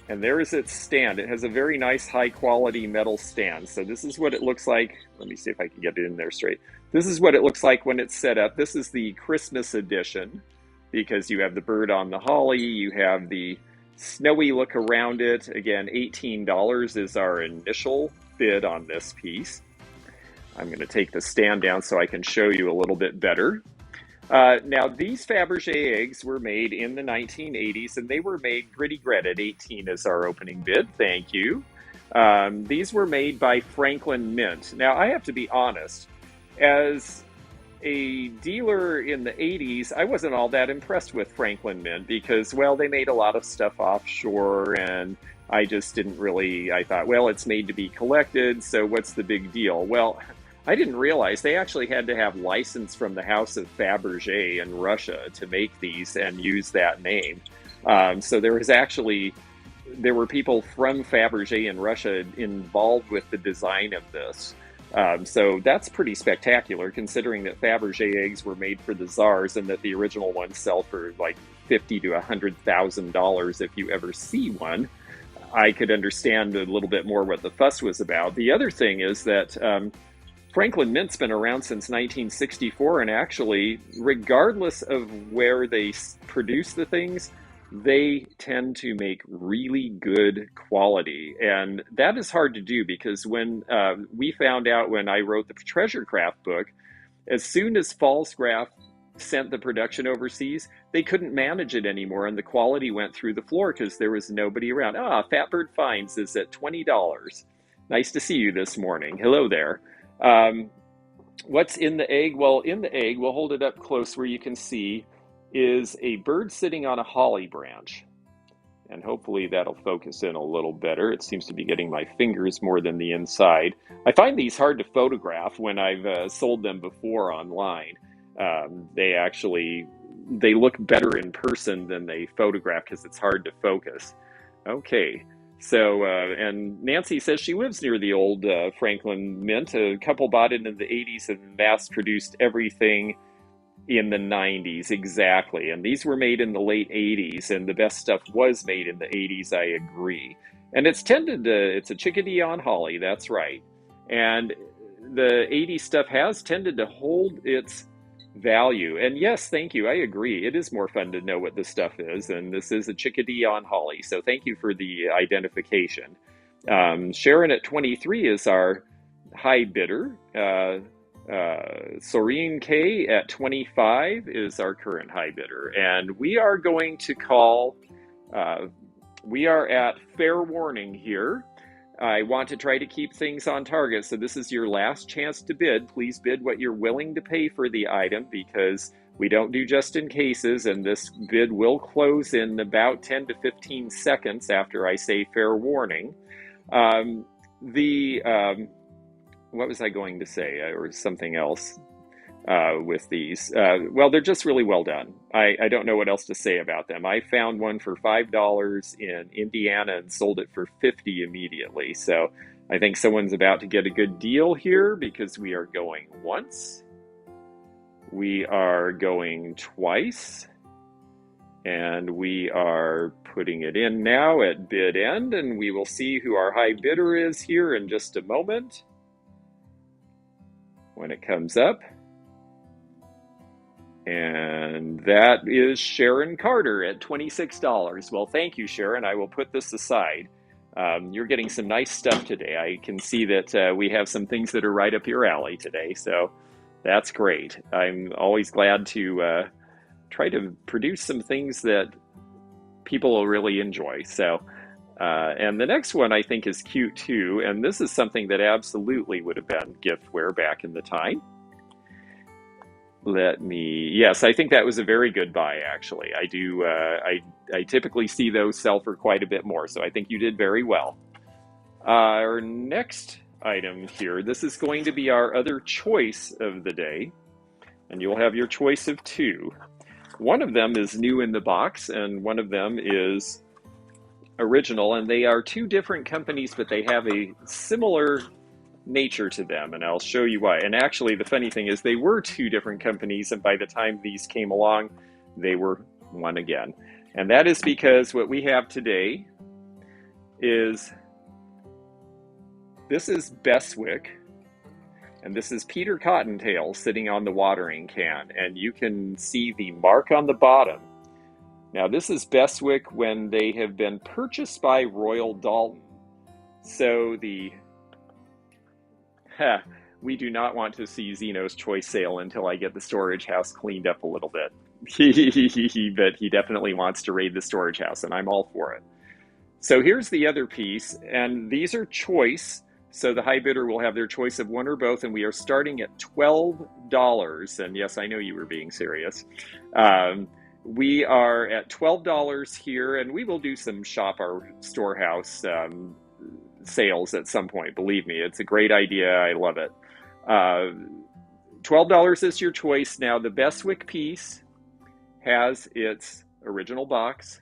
And there is its stand. It has a very nice high quality metal stand. So this is what it looks like. Let me see if I can get it in there straight. This is what it looks like when it's set up. This is the Christmas edition, because you have the bird on the holly, you have the snowy look around it. Again, $18 is our initial bid on this piece. I'm going to take the stand down so I can show you a little bit better. Now, these Faberge eggs were made in the 1980s, and they were made pretty great at 18 as our opening bid. Thank you. These were made by Franklin Mint. Now, I have to be honest, as a dealer in the 80s, I wasn't all that impressed with Franklin Mint because, well, they made a lot of stuff offshore and I just didn't really, I thought, well, it's made to be collected, so what's the big deal? Well, I didn't realize they actually had to have license from the House of Faberge in Russia to make these and use that name. So there were people from Faberge in Russia involved with the design of this. So that's pretty spectacular, considering that Faberge eggs were made for the czars and that the original ones sell for like $50,000 to $100,000 if you ever see one. I could understand a little bit more what the fuss was about. The other thing is that Franklin Mint's been around since 1964, and actually, regardless of where they produce the things, they tend to make really good quality. And that is hard to do because when we found out when I wrote the Treasure Craft book, as soon as Falsgraf sent the production overseas, they couldn't manage it anymore, and the quality went through the floor because there was nobody around. Fatbird Finds is at $20. Nice to see you this morning. Hello there. What's in the egg? Well, in the egg, we'll hold it up close where you can see, is a bird sitting on a holly branch. And hopefully that'll focus in a little better. It seems to be getting my fingers more than the inside. I find these hard to photograph when I've sold them before online. They look better in person than they photograph because it's hard to focus. Okay. So, and Nancy says she lives near the old Franklin Mint. A couple bought it in the 80s and mass-produced everything in the 90s, exactly. And these were made in the late 80s, and the best stuff was made in the 80s, I agree. And it's a chickadee on holly, that's right. And the 80s stuff has tended to hold its value. And yes, thank you, I agree. It is more fun to know what this stuff is, and this is a chickadee on holly, so thank you for the identification. Sharon at 23 is our high bidder. Soreen K at 25 is our current high bidder, and we are going to call, we are at fair warning here. I want to try to keep things on target, so this is your last chance to bid. Please bid what you're willing to pay for the item, because we don't do just in cases, and this bid will close in about 10 to 15 seconds after I say fair warning. What was I going to say, or something else with these? Well, they're just really well done. I don't know what else to say about them. I found one for $5 in Indiana and sold it for $50 immediately. So I think someone's about to get a good deal here, because we are going once, we are going twice, and we are putting it in now at bid end, and we will see who our high bidder is here in just a moment when it comes up. And that is Sharon Carter at $26. Well, thank you, Sharon. I will put this aside. You're getting some nice stuff today. I can see that we have some things that are right up your alley today, so that's great. I'm always glad to try to produce some things that people will really enjoy. So, and the next one I think is cute too, and this is something that absolutely would have been giftware back in the time. Yes, I think that was a very good buy, actually. I do, I typically see those sell for quite a bit more, so I think you did very well. Our next item here, this is going to be our other choice of the day, and you'll have your choice of two. One of them is new in the box, and one of them is original, and they are two different companies, but they have a similar nature to them, and I'll show you why. And actually, the funny thing is they were two different companies, and by the time these came along, they were one again. And that is because what we have today is, this is Beswick, and this is Peter Cottontail sitting on the watering can, and you can see the mark on the bottom. Now, this is Beswick when they have been purchased by Royal Dalton. So we do not want to see Zeno's choice sale until I get the storage house cleaned up a little bit. But he definitely wants to raid the storage house, and I'm all for it. So here's the other piece, and these are choice. So the high bidder will have their choice of one or both, and we are starting at $12. And yes, I know you were being serious. We are at $12 here, and we will do some Shop Our Storehouse sales at some point. Believe me, it's a great idea. I love it. $12 is your choice. Now, the Beswick piece has its original box,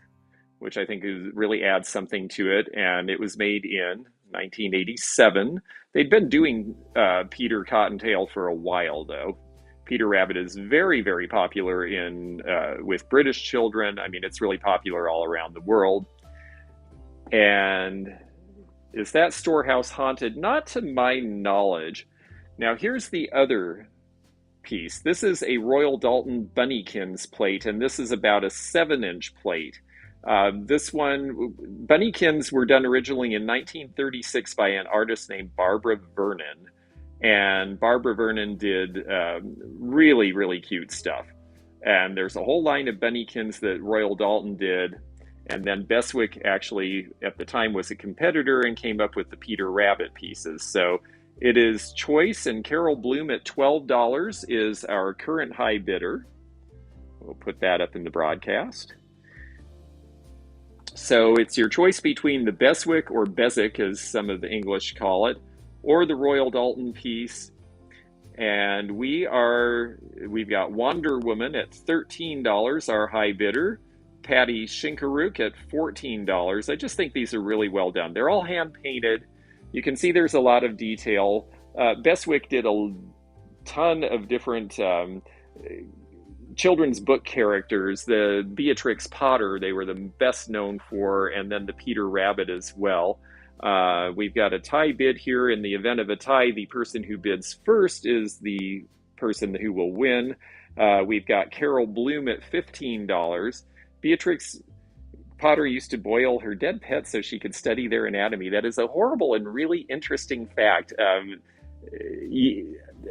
which I think really adds something to it, and it was made in 1987. They'd been doing Peter Cottontail for a while, though. Peter Rabbit is very, very popular with British children. I mean, it's really popular all around the world. And is that storehouse haunted? Not to my knowledge. Now, here's the other piece. This is a Royal Dalton Bunnykins plate, and this is about a 7-inch plate. This one, Bunnykins were done originally in 1936 by an artist named Barbara Vernon. And Barbara Vernon did really, really cute stuff. And there's a whole line of Bunnykins that Royal Dalton did. And then Beswick actually, at the time, was a competitor and came up with the Peter Rabbit pieces. So it is choice, and Carol Bloom at $12 is our current high bidder. We'll put that up in the broadcast. So it's your choice between the Beswick, or Beswick as some of the English call it, or the Royal Dalton piece. And we've got Wonder Woman at $13, our high bidder. Patty Shinkaruk at $14. I just think these are really well done. They're all hand painted. You can see there's a lot of detail. Beswick did a ton of different children's book characters. The Beatrix Potter, they were the best known for, and then the Peter Rabbit as well. We've got a tie bid here. In the event of a tie, the person who bids first is the person who will win. We've got Carol Bloom at $15. Beatrix Potter used to boil her dead pets so she could study their anatomy. That is a horrible and really interesting fact.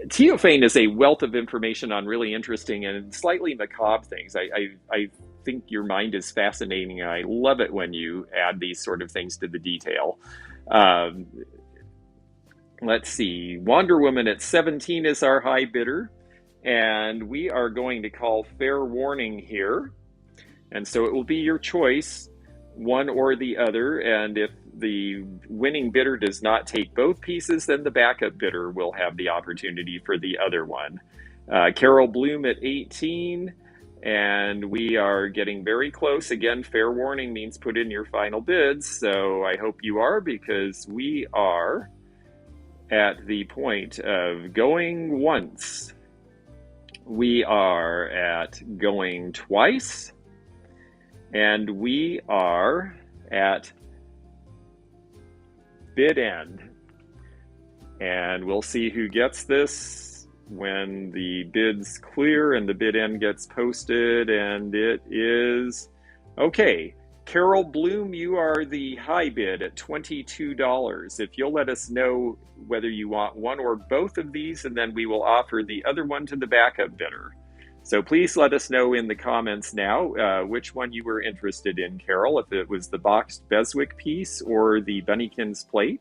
Teophane is a wealth of information on really interesting and slightly macabre things. I think your mind is fascinating. I love it when you add these sort of things to the detail. Let's see. Wonder Woman at $17 is our high bidder. And we are going to call fair warning here. And so it will be your choice, one or the other. And if the winning bidder does not take both pieces, then the backup bidder will have the opportunity for the other one. Carol Bloom at $18. And we are getting very close. Again, fair warning means put in your final bids. So I hope you are, because we are at the point of going once. We are at going twice. And we are at bid end. And we'll see who gets this when the bids clear and the bid end gets posted. And it is, okay, Carol Bloom, you are the high bid at $22. If you'll let us know whether you want one or both of these, and then we will offer the other one to the backup bidder. So please let us know in the comments now which one you were interested in, Carol, if it was the boxed Beswick piece or the Bunnykins plate.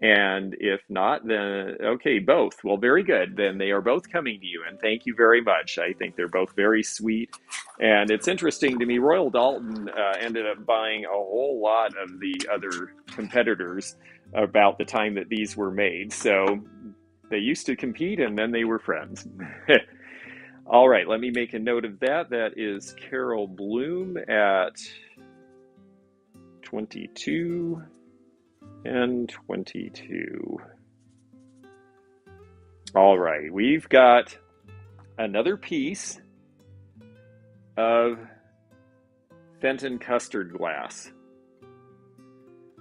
And if not, then, okay, both. Well, very good. Then they are both coming to you, and thank you very much. I think they're both very sweet. And it's interesting to me, Royal Dalton ended up buying a whole lot of the other competitors about the time that these were made. So they used to compete, and then they were friends. All right, let me make a note of that. That is Carol Bloom at 22 and 22. All right, we've got another piece of Fenton custard glass.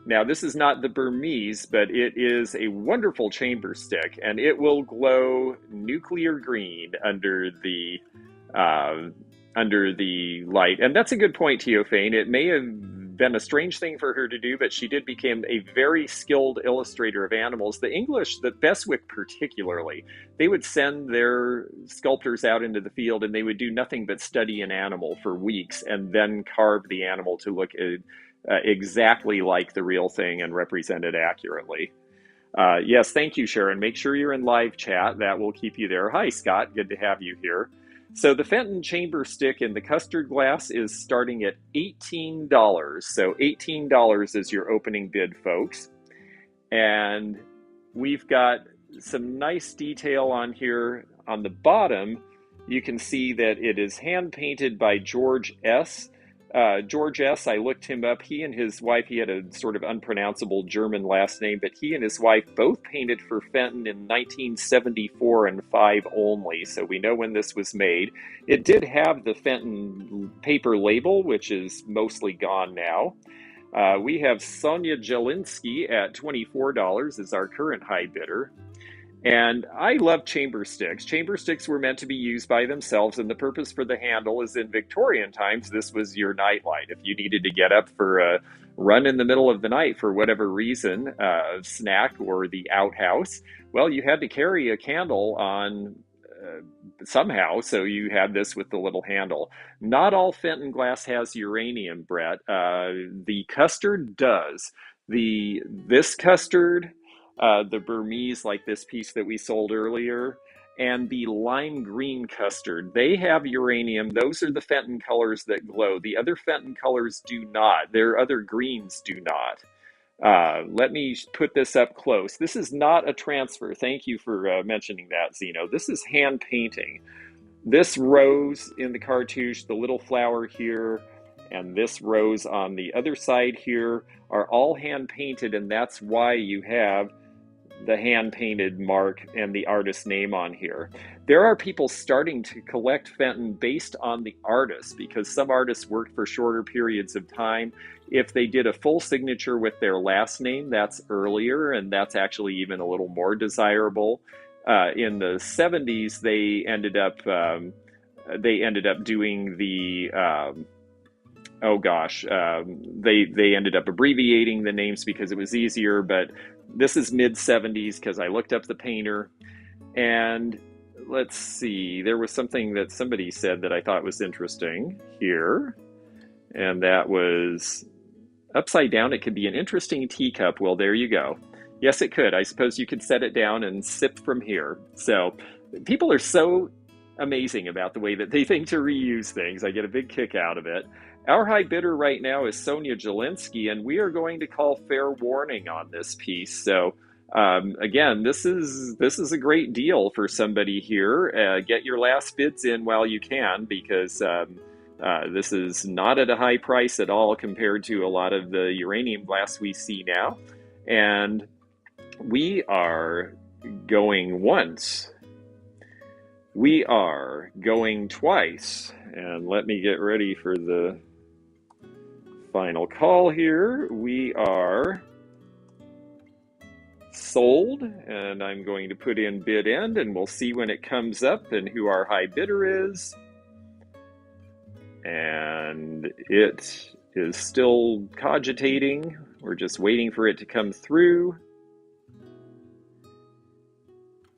Now, this is not the Burmese, but it is a wonderful chamber stick, and it will glow nuclear green under the light. And that's a good point, Teophane. It may have been a strange thing for her to do, but she did become a very skilled illustrator of animals. The English, the Beswick particularly, they would send their sculptors out into the field, and they would do nothing but study an animal for weeks and then carve the animal to look exactly like the real thing and represent it accurately. Yes, thank you, Sharon. Make sure you're in live chat. That will keep you there. Hi, Scott. Good to have you here. So the Fenton chamber stick in the custard glass is starting at $18. So $18 is your opening bid, folks. And we've got some nice detail on here. On the bottom, you can see that it is hand painted by George S. George S., I looked him up. He and his wife, he had a sort of unpronounceable German last name, but he and his wife both painted for Fenton in 1974 and 5 only, so we know when this was made. It did have the Fenton paper label, which is mostly gone now. We have Sonia Jelinski at $24 as our current high bidder. And I love chamber sticks. Chamber sticks were meant to be used by themselves, and the purpose for the handle is in Victorian times, this was your nightlight. If you needed to get up for a run in the middle of the night for whatever reason, snack or the outhouse, well, you had to carry a candle on somehow, so you had this with the little handle. Not all Fenton glass has uranium, Brett. The Custard does. This Custard, the Burmese, like this piece that we sold earlier, and the lime green Custard, they have uranium. Those are the Fenton colors that glow. The other Fenton colors do not. Their other greens do not. Let me put this up close. This is not a transfer. Thank you for mentioning that, Zeno. This is hand painting. This rose in the cartouche, the little flower here, and this rose on the other side here are all hand painted, and that's why you have the hand-painted mark and the artist's name on here. There are people starting to collect Fenton based on the artist, because some artists worked for shorter periods of time. If they did a full signature with their last name, that's earlier, and that's actually even a little more desirable. In the 70s, they ended up doing the they ended up abbreviating the names because it was easier, but this is mid-70s because I looked up the painter. And let's see, there was something that somebody said that I thought was interesting here, and that was upside down. It could be an interesting teacup. Well, there you go. Yes, it could. I suppose you could set it down and sip from here. So people are so amazing about the way that they think to reuse things. I get a big kick out of it. Our high bidder right now is Sonia Jelinski, and we are going to call fair warning on this piece. So again, this is a great deal for somebody here. Get your last bids in while you can, because this is not at a high price at all compared to a lot of the uranium glass we see now. And we are going once. We are going twice. And let me get ready for the final call here. We are sold, and I'm going to put in bid end, and we'll see when it comes up and who our high bidder is. And it is still cogitating. We're just waiting for it to come through.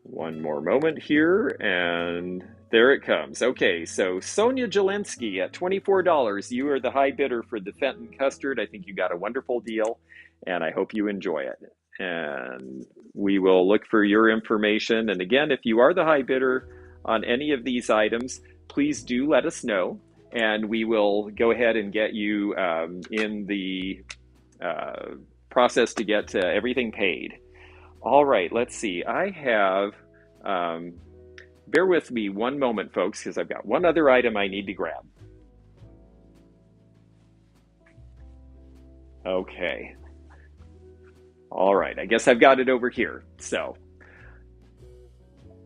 One more moment here, and there it comes. Okay, so Sonia Jelinski at $24. You are the high bidder for the Fenton Custard. I think you got a wonderful deal, and I hope you enjoy it. And we will look for your information. And again, if you are the high bidder on any of these items, please do let us know, and we will go ahead and get you in the process to get everything paid. All right, let's see. I have, bear with me one moment, folks, because I've got one other item I need to grab. Okay. All right, I guess I've got it over here. So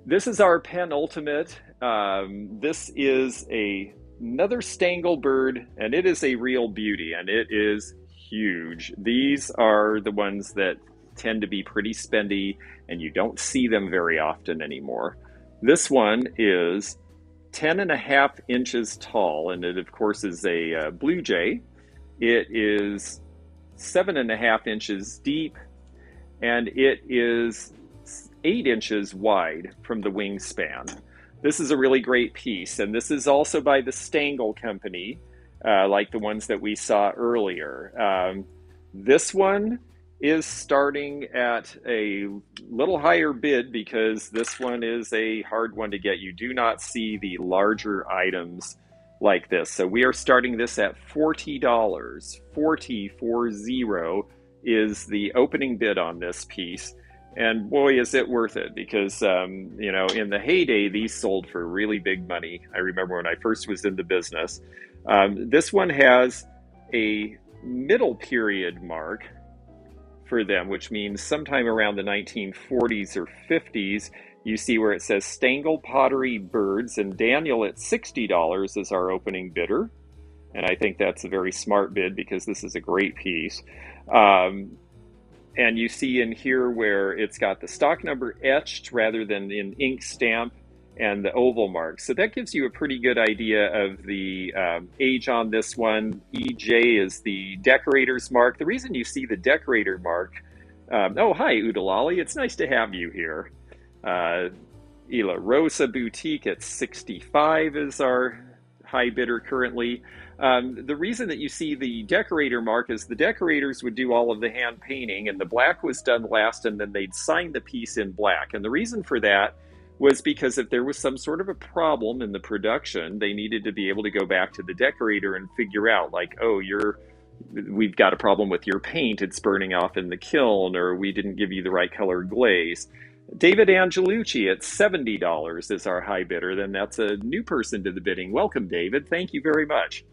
this is our penultimate. This is another Stangl bird, and it is a real beauty, and it is huge. These are the ones that tend to be pretty spendy, and you don't see them very often anymore. This one is 10.5 inches tall, and it of course is a blue jay. It is 7.5 inches deep, and it is 8 inches wide from the wingspan. This is a really great piece, and this is also by the Stangl company, like the ones that we saw earlier. This one is starting at a little higher bid because this one is a hard one to get. You do not see the larger items like this. So we are starting this at $40. 40 is the opening bid on this piece. And boy, is it worth it, because, you know, in the heyday, these sold for really big money. I remember when I first was in the business. This one has a middle period mark for them, which means sometime around the 1940s or 50s. You see where it says Stangl Pottery Birds, and Daniel at $60 is our opening bidder. And I think that's a very smart bid because this is a great piece. And you see in here where it's got the stock number etched rather than in ink stamp, and the oval mark. So that gives you a pretty good idea of the age on this one. EJ is the decorator's mark. The reason you see the decorator mark, oh, hi, Udalali. It's nice to have you here. Ila Rosa Boutique at 65 is our high bidder currently. The reason that you see the decorator mark is the decorators would do all of the hand painting, and the black was done last, and then they'd sign the piece in black. And the reason for that was because if there was some sort of a problem in the production, they needed to be able to go back to the decorator and figure out, like, oh, we've got a problem with your paint, it's burning off in the kiln, or we didn't give you the right color glaze. David Angelucci at $70 is our high bidder. Then that's a new person to the bidding. Welcome, David. Thank you very much.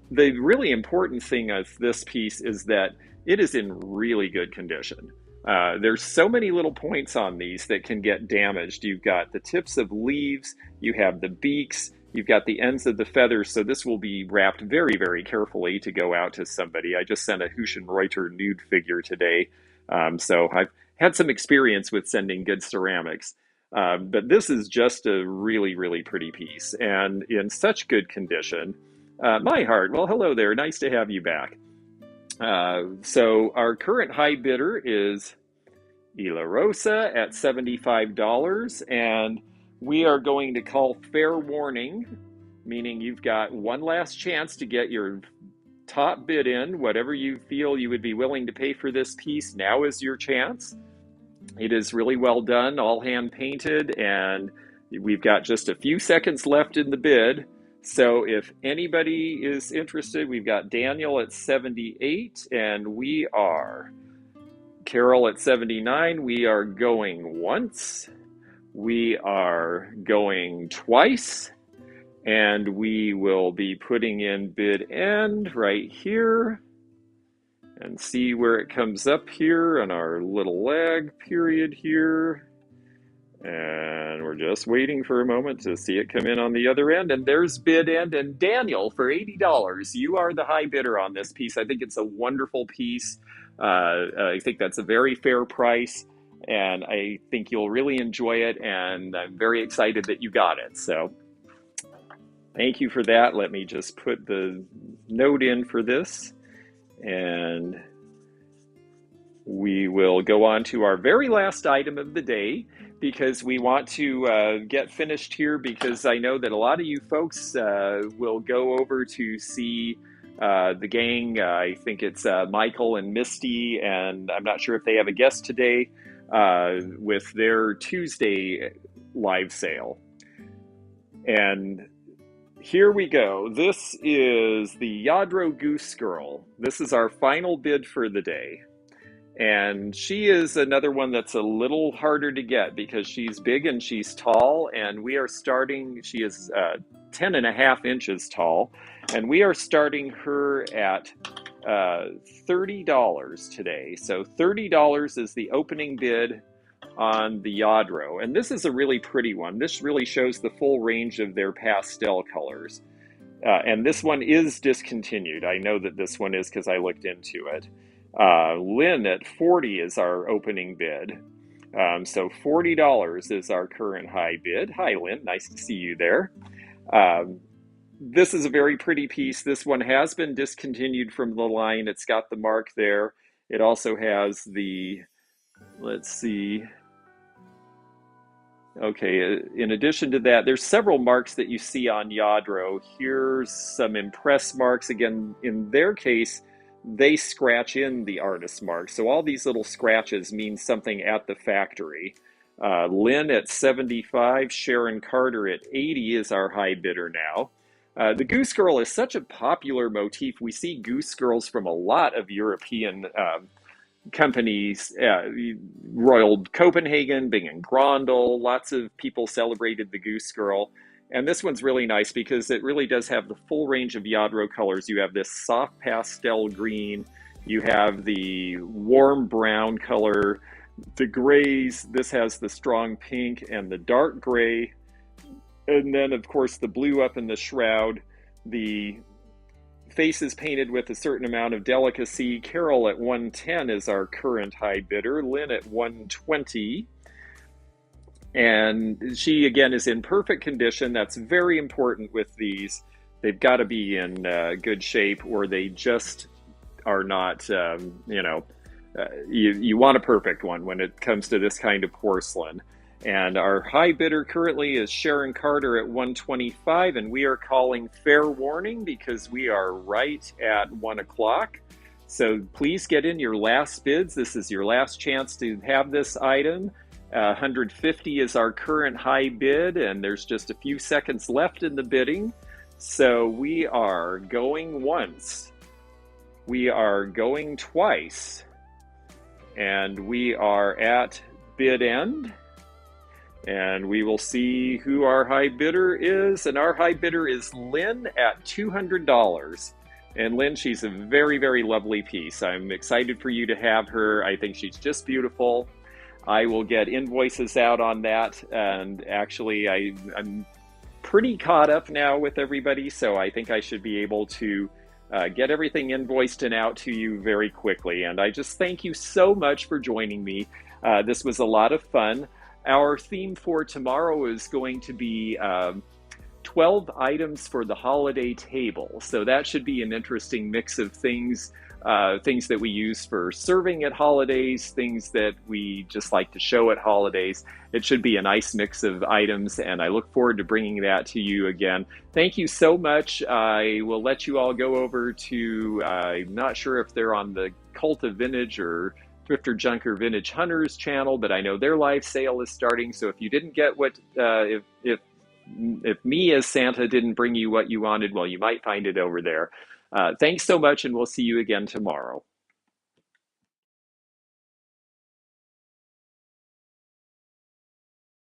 The really important thing of this piece is that it is in really good condition. There's so many little points on these that can get damaged. You've got the tips of leaves, you have the beaks, you've got the ends of the feathers. So this will be wrapped very, very carefully to go out to somebody. I just sent a Huschenreuter nude figure today. So I've had some experience with sending good ceramics. But this is just a really, really pretty piece and in such good condition. My heart, well, hello there. Nice to have you back. So our current high bidder is Ila Rosa at $75, and we are going to call fair warning, meaning you've got one last chance to get your top bid in. Whatever you feel you would be willing to pay for this piece, now is your chance. It is really well done, all hand painted, and we've got just a few seconds left in the bid. So if anybody is interested, we've got Daniel at 78, and we are Carol at 79. We are going once, we are going twice, and we will be putting in bid end right here and see where it comes up here on our little lag period here. And we're just waiting for a moment to see it come in on the other end. And there's bid end. And Daniel, for $80, you are the high bidder on this piece. I think it's a wonderful piece. I think that's a very fair price. And I think you'll really enjoy it. And I'm very excited that you got it. So thank you for that. Let me just put the note in for this. And we will go on to our very last item of the day, because we want to get finished here, because I know that a lot of you folks will go over to see the gang. I think it's Michael and Misty, and I'm not sure if they have a guest today with their Tuesday live sale. And here we go. This is the Yadro Goose Girl. This is our final bid for the day. And she is another one that's a little harder to get because she's big and she's tall, and we are starting, she is 10 and a half inches tall, and we are starting her at $30 today. So $30 is the opening bid on the Yadro. And this is a really pretty one. This really shows the full range of their pastel colors. And this one is discontinued. I know that this one is because I looked into it. Lynn at 40 is our opening bid. So $40 is our current high bid. Hi, Lynn. Nice to see you there. This is a very pretty piece. This one has been discontinued from the line. It's got the mark there. It also has the, let's see. Okay, in addition to that, there's several marks that you see on Yadro. Here's some impress marks. Again, in their case, they scratch in the artist mark. So all these little scratches mean something at the factory. Lynn at 75, Sharon Carter at 80 is our high bidder now. The Goose Girl is such a popular motif. We see Goose Girls from a lot of European companies, Royal Copenhagen, Bing and Grondel, lots of people celebrated the Goose Girl. And this one's really nice because it really does have the full range of Yadro colors. You have this soft pastel green, you have the warm brown color, the grays. This has the strong pink and the dark gray. And then, of course, the blue up in the shroud. The face is painted with a certain amount of delicacy. Carol at 110 is our current high bidder. Lynn at 120. And she, again, is in perfect condition. That's very important with these. They've got to be in good shape, or they just are not, you want a perfect one when it comes to this kind of porcelain. And our high bidder currently is Sharon Carter at 125, and we are calling fair warning because we are right at 1 o'clock. So please get in your last bids. This is your last chance to have this item. 150 is our current high bid, and there's just a few seconds left in the bidding. So we are going once, we are going twice, and we are at bid end. And we will see who our high bidder is. And our high bidder is Lynn at $200. And Lynn, she's a very, very lovely piece. I'm excited for you to have her. I think she's just beautiful. I will get invoices out on that. And actually, I'm pretty caught up now with everybody. So I think I should be able to get everything invoiced and out to you very quickly. And I just thank you so much for joining me. This was a lot of fun. Our theme for tomorrow is going to be 12 items for the holiday table. So that should be an interesting mix of things, things that we use for serving at holidays, things that we just like to show at holidays. It should be a nice mix of items, and I look forward to bringing that to you again. Thank you so much. I will let you all go over to, I'm not sure if they're on the Cult of Vintage or Thrifter Junker Vintage Hunters channel, but I know their live sale is starting. So if you didn't get what, if me as Santa didn't bring you what you wanted, well, you might find it over there. Thanks so much, and we'll see you again tomorrow.